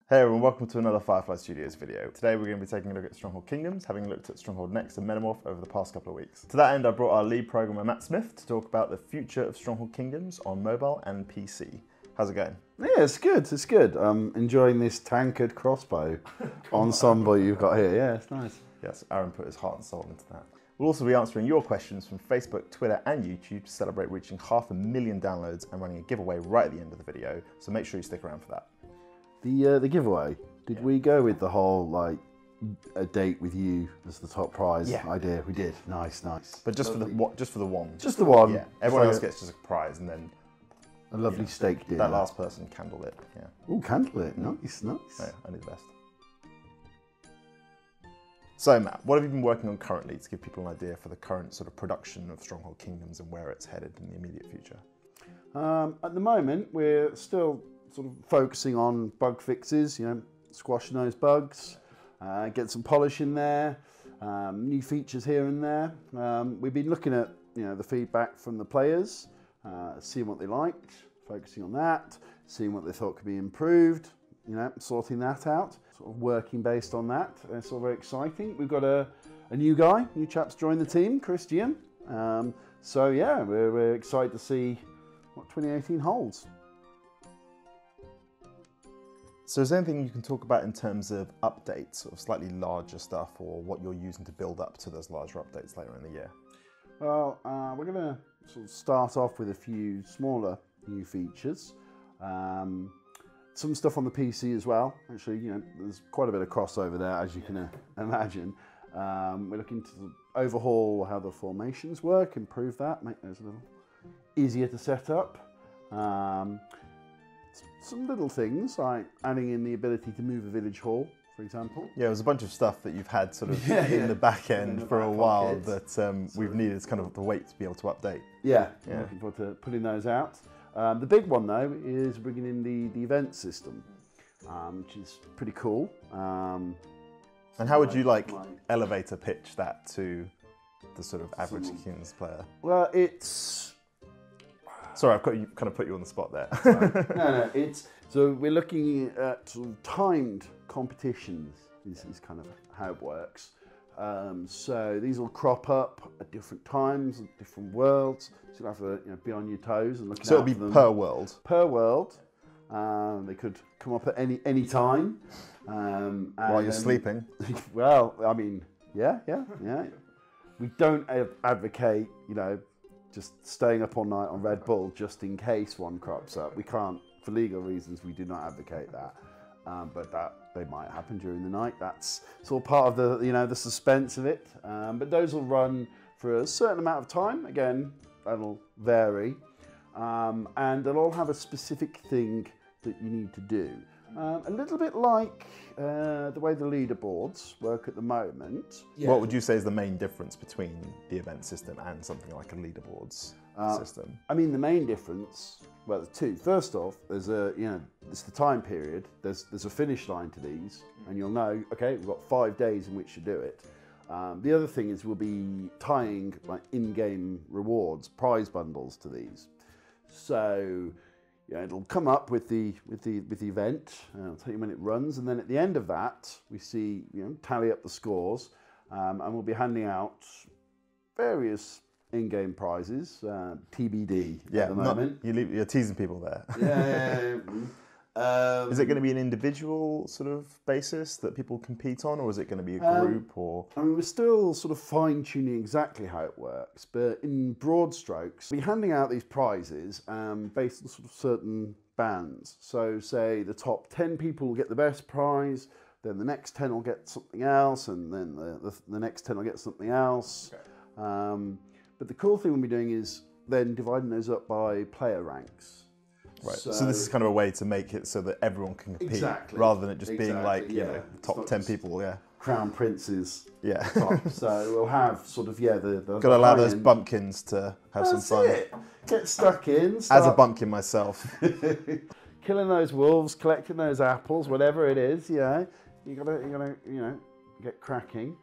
Hey everyone, welcome to another Firefly Studios video. Today we're going to be taking a look at Stronghold Kingdoms, having looked at Stronghold Next and Metamorph over the past couple of weeks. To that end, I brought our lead programmer Matt Smith to talk about the future of Stronghold Kingdoms on mobile and PC. How's it going? Yeah, it's good, it's good. I'm enjoying this tankard crossbow ensemble you've got here. Yeah, it's nice. Yes, Aaron put his heart and soul into that. We'll also be answering your questions from Facebook, Twitter and YouTube to celebrate reaching 500,000 downloads and running a giveaway right at the end of the video, so make sure you stick around for that. The giveaway, did we go with the whole, like, a date with you as the top prize idea? We did. Nice, nice. But just for the one. Just the one. Yeah, everyone else gets just a prize and then a lovely steak dinner. That last person candlelit, yeah. Oh, candlelit, nice, nice. Oh, yeah, I need the best. So Matt, what have you been working on currently to give people an idea for the current sort of production of Stronghold Kingdoms and where it's headed in the immediate future? At the moment, we're still sort of focusing on bug fixes, you know, squashing those bugs, get some polish in there, new features here and there. We've been looking at, you know, the feedback from the players, seeing what they liked, focusing on that, seeing what they thought could be improved, you know, sorting that out, sort of working based on that. It's all very exciting. We've got a new guy, new chap's joined the team, Christian. So yeah, we're excited to see what 2018 holds. So is there anything you can talk about in terms of updates, sort of slightly larger stuff, or what you're using to build up to those larger updates later in the year? Well, we're going to sort of start off with a few smaller new features. Some stuff on the PC as well. Actually, you know, there's quite a bit of crossover there, as you can imagine. We're looking to overhaul how the formations work, improve that, make those a little easier to set up. Some little things like adding in the ability to move a village hall, for example. Yeah, there's a bunch of stuff that you've had sort of in the back end for a while that we've needed kind of the wait to be able to update. Yeah, I'm looking forward to putting those out. The big one though is bringing in the event system, which is pretty cool. And how would you like elevator pitch that to the sort of average Kingdoms player? Well, it's... Sorry, I've kind of put you on the spot there. No, so we're looking at sort of timed competitions. This is kind of how it works. So these will crop up at different times, different worlds. So you'll have to be on your toes and look at them. So it'll be per world? Per world. They could come up at any time. While you're sleeping? Well, I mean, yeah. We don't advocate, you know, just staying up all night on Red Bull just in case one crops up. We can't, for legal reasons, we do not advocate that. But they might happen during the night. That's all part of the, you know, the suspense of it. But those will run for a certain amount of time. Again, that'll vary. And they'll all have a specific thing that you need to do. A little bit like the way the leaderboards work at the moment. Yeah. What would you say is the main difference between the event system and something like a leaderboards system? I mean, the main difference, well, there's two. First off, there's it's the time period. There's a finish line to these, and you'll know, okay, we've got 5 days in which to do it. The other thing is we'll be tying like in-game rewards, prize bundles to these. So yeah, it'll come up with the event. I'll tell you when it runs, and then at the end of that, we see, you know, tally up the scores, and we'll be handing out various in-game prizes, TBD at the moment. You're teasing people there. Yeah. Is it going to be an individual sort of basis that people compete on, or is it going to be a group? Or I mean, we're still sort of fine-tuning exactly how it works, but in broad strokes, we're handing out these prizes based on sort of certain bands. So say the top 10 people will get the best prize, then the next 10 will get something else, and then the next 10 will get something else. Okay. But the cool thing we'll be doing is then dividing those up by player ranks. Right. So this is kind of a way to make it so that everyone can compete, rather than it just being like, you know, top 10 people, Crown princes. Yeah. Top. So we'll have sort of, the got to allow those bumpkins to have some fun. It. Get stuck in. As a bumpkin myself. Killing those wolves, collecting those apples, whatever it is, you gotta, get cracking.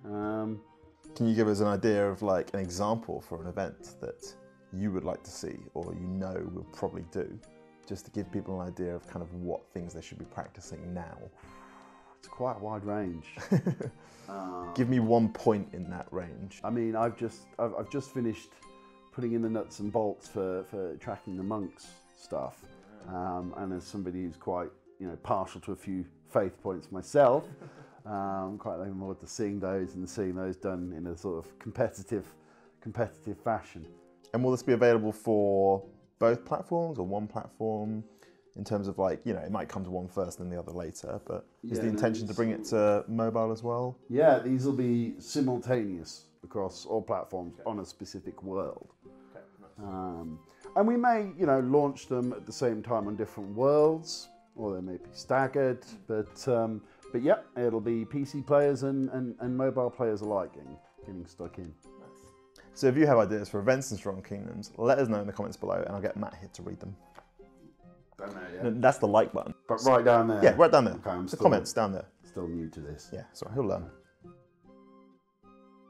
Can you give us an idea of like an example for an event that you would like to see, or you know we'll probably do? just to give people an idea of kind of what things they should be practicing now? It's quite a wide range. Give me 1 point in that range. I mean, I've just finished putting in the nuts and bolts for tracking the monks stuff, and as somebody who's quite partial to a few faith points myself, I'm quite looking forward to seeing those and seeing those done in a sort of competitive fashion. And will this be available for both platforms or one platform? In terms of it might come to one first and the other later, but is the intention to bring it to mobile as well? Yeah, these will be simultaneous across all platforms on a specific world. And we may, launch them at the same time on different worlds, or they may be staggered, but yeah, it'll be PC players and mobile players alike getting stuck in. So if you have ideas for events in Stronghold Kingdoms, let us know in the comments below and I'll get Matt here to read them. That's the like button. But right down there? Yeah, right down there. Okay, the comments down there. Still new to this. Yeah, so he'll learn.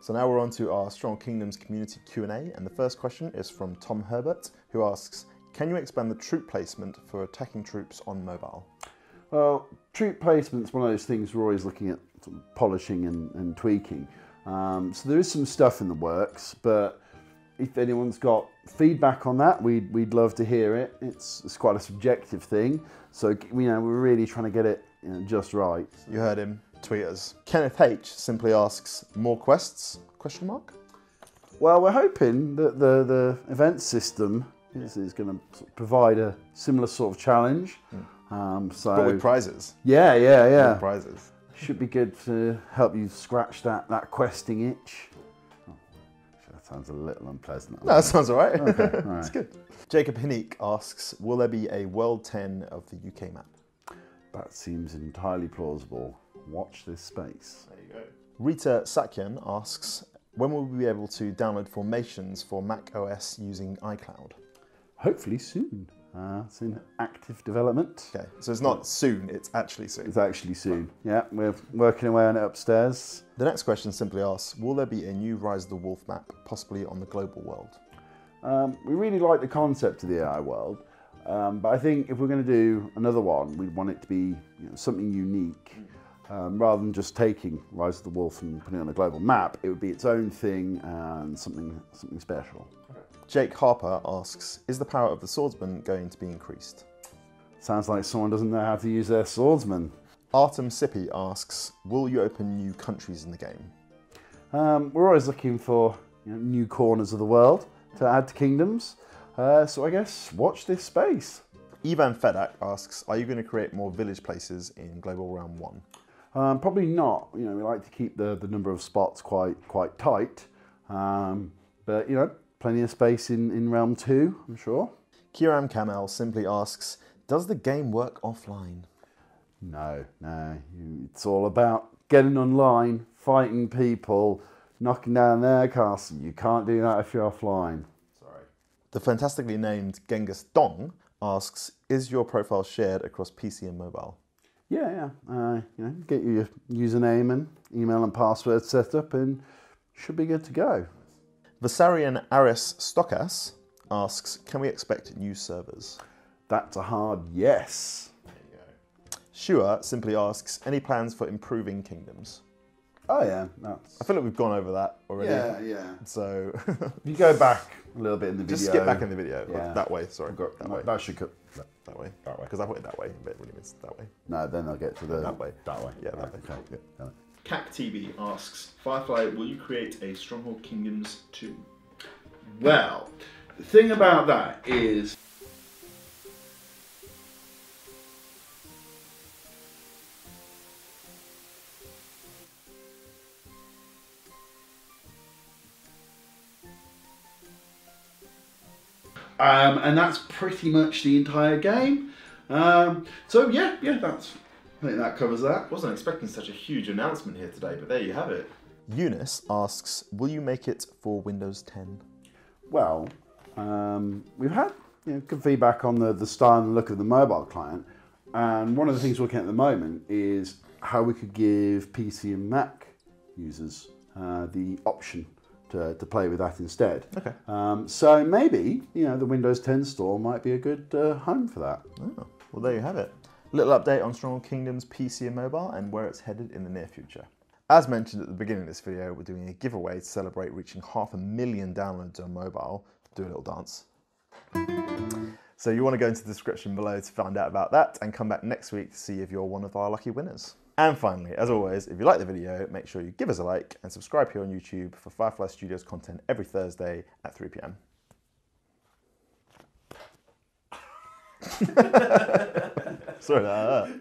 So now we're on to our Stronghold Kingdoms community Q&A, and the first question is from Tom Herbert, who asks, can you expand the troop placement for attacking troops on mobile? Well, troop placement's one of those things we're always looking at sort of polishing and tweaking. So there is some stuff in the works, but if anyone's got feedback on that, we'd love to hear it. It's quite a subjective thing, so we're really trying to get it just right. You heard him. Tweet us. Kenneth H simply asks, more quests? Question mark. Well, we're hoping that the event system is going to provide a similar sort of challenge. But with prizes. Yeah. With prizes. Should be good to help you scratch that questing itch. That sounds a little unpleasant. No, that sounds all right. Okay, all right. It's good. Jacob Hineek asks, will there be a World 10 of the UK map? That seems entirely plausible. Watch this space. There you go. Rita Sakyan asks, when will we be able to download formations for Mac OS using Icloud? Hopefully soon. It's in active development. Okay, so it's not soon, it's actually soon. It's actually soon. Yeah, we're working away on it upstairs. The next question simply asks, will there be a new Rise of the Wolf map, possibly on the global world? We really like the concept of the AI world, but I think if we're going to do another one, we'd want it to be something unique. Rather than just taking Rise of the Wolf and putting it on a global map, it would be its own thing and something special. Jake Harper asks, is the power of the swordsman going to be increased? Sounds like someone doesn't know how to use their swordsman. Artem Sippy asks, will you open new countries in the game? We're always looking for new corners of the world to add to kingdoms, so I guess watch this space. Ivan Fedak asks, are you going to create more village places in Global Realm 1? Probably not. We like to keep the number of spots quite tight, but plenty of space in Realm 2, I'm sure. Kiram Kamel simply asks, does the game work offline? No. It's all about getting online, fighting people, knocking down their castle. You can't do that if you're offline. Sorry. The fantastically named Genghis Dong asks, is your profile shared across PC and mobile? Yeah. Get your username and email and password set up and should be good to go. Vasarian Aris Stokas asks, can we expect new servers? That's a hard yes. There you go. Shua simply asks, any plans for improving kingdoms? Oh yeah. I feel like we've gone over that already. Yeah. So if you go back a little bit in the video. Just skip back in the video. Yeah. That way, sorry. That way. That should cut. That way. Because I put it that way, but it really means that way. No, then I'll get to the... That way. That way. Yeah, that way. Okay. Yeah. CacTV asks, Firefly, will you create a Stronghold Kingdoms 2? Well, the thing about that is... and that's pretty much the entire game. So yeah, I think that covers that. Wasn't expecting such a huge announcement here today, but there you have it. Eunice asks, will you make it for Windows 10? Well, we've had good feedback on the style and look of the mobile client, and one of the things we're looking at the moment is how we could give PC and Mac users the option to play with that instead. Okay. So maybe, you know, the Windows 10 store might be a good home for that. Oh, well, there you have it. Little update on Stronghold Kingdoms PC and mobile and where it's headed in the near future. As mentioned at the beginning of this video, we're doing a giveaway to celebrate reaching 500,000 downloads on mobile. Do a little dance. So you want to go into the description below to find out about that and come back next week to see if you're one of our lucky winners. And finally, as always, if you like the video, make sure you give us a like and subscribe here on YouTube for Firefly Studios content every Thursday at 3 PM. Sorry about that.